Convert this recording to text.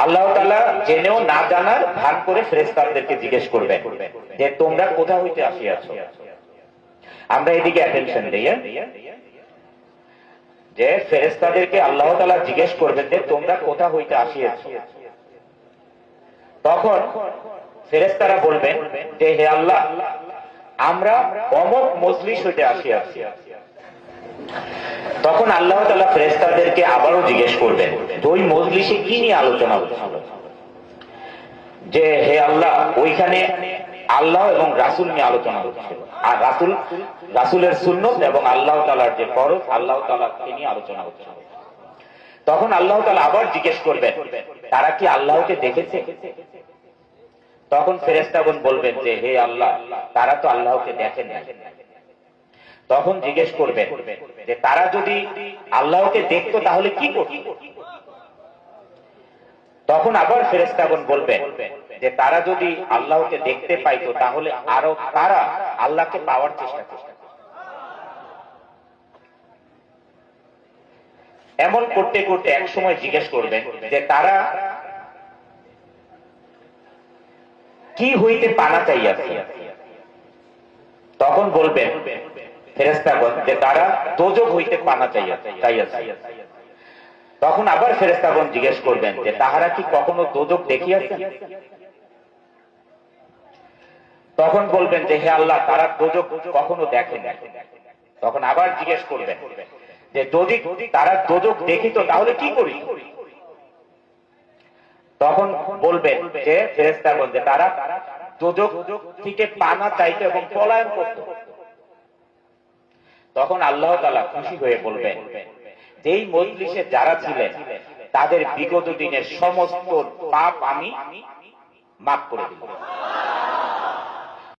আল্লাহ তাআলা জেনেও না জানার ভান করে ফেরেশতাদেরকে জিজ্ঞেস করবেন যে তোমরা কোথা হইতে আসিয়াছো। আমরা এদিকে অ্যাটেনশন দেই যে ফেরেশতাদেরকে আল্লাহ তাআলা জিজ্ঞেস করবেন যে তোমরা কোথা হইতে আসিয়াছো। তখন ফেরেশতারা বলবেন যে হে আল্লাহ, আমরা অমুক মজলিস হইতে আসিয়াছি। তখন আল্লাহ তাআলা ফেরেশতাদেরকে আবারও জিজ্ঞেস করবেন যে ওই মজলিসে কি নিয়ে আলোচনা হচ্ছিল। যে হে আল্লাহ, ওইখানে আল্লাহ এবং রাসূল নিয়ে আলোচনা হচ্ছিল, আর রাসূলের সুন্নত এবং আল্লাহ তাআলার যে ফরজ আল্লাহ তাআলাকে নিয়ে আলোচনা হচ্ছিল। তখন আল্লাহ তাআলা আবার জিজ্ঞেস করবেন তারা কি আল্লাহকে দেখেছে। তখন ফেরেশতাগণ বলবেন যে হে আল্লাহ, তারা তো আল্লাহকে দেখেন না। তখন জিজ্ঞেস করবেন যে তারা যদি আল্লাহকে দেখতো তাহলে কি করত। তখন আবার ফেরেশতাগণ বলবেন যে তারা যদি আল্লাহকে দেখতে পাইতো তাহলে আরো তারা আল্লাহকে পাওয়ার চেষ্টা করত। এমন করতে করতে এক সময় জিজ্ঞেস করবেন যে তারা কি হইতে পানা চাইয়াছে। তখন বলবেন ফেরেশতাগণ যে তারা দোজখ হইতে পানা চাইয়াছে। তখন আবার ফেরেশতাগণ জিজ্ঞেস করবেন যে তাহারা কি কখনো দোজখ দেখিয়াছেন। তখন বলবেন যে হে আল্লাহ, তারা দোজখ কখনো দেখেন। তখন আবার জিজ্ঞেস করবেন যে যদি তারা দোজখ দেখিত তাহলে কি করি। তখন বলবেন যে ফেরেশতাগণ যে তারা দোজখ থেকে পানা চাইতো এবং পলায়ন করত। তখন আল্লাহ তাআলা খুশি হয়ে বলবেন যেই মজলিসে যারা ছিলেন তাদের বিগত দিনের সমস্ত পাপ আমি মাফ করে দিলাম।